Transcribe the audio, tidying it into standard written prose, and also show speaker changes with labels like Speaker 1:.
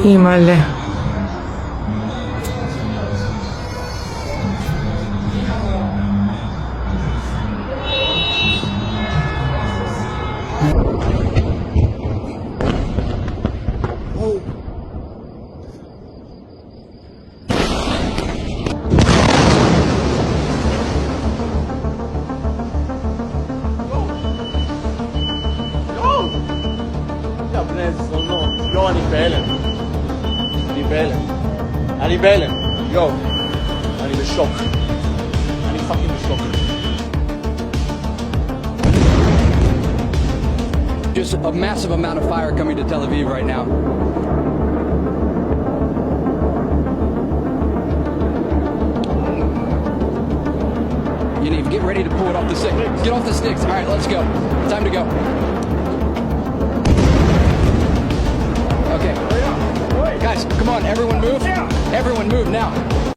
Speaker 1: אימא'לה.
Speaker 2: יואו, אני בהלם. אני בהלם. יואו. אני בשוק. אני פאקינג בשוק.
Speaker 3: Just a massive amount of fire coming to Tel Aviv right now. Yaniv, get ready to pull it off the stick. Get off the sticks. All right, let's go. Time to go. Okay. Guys, come on, everyone move. Everyone move now.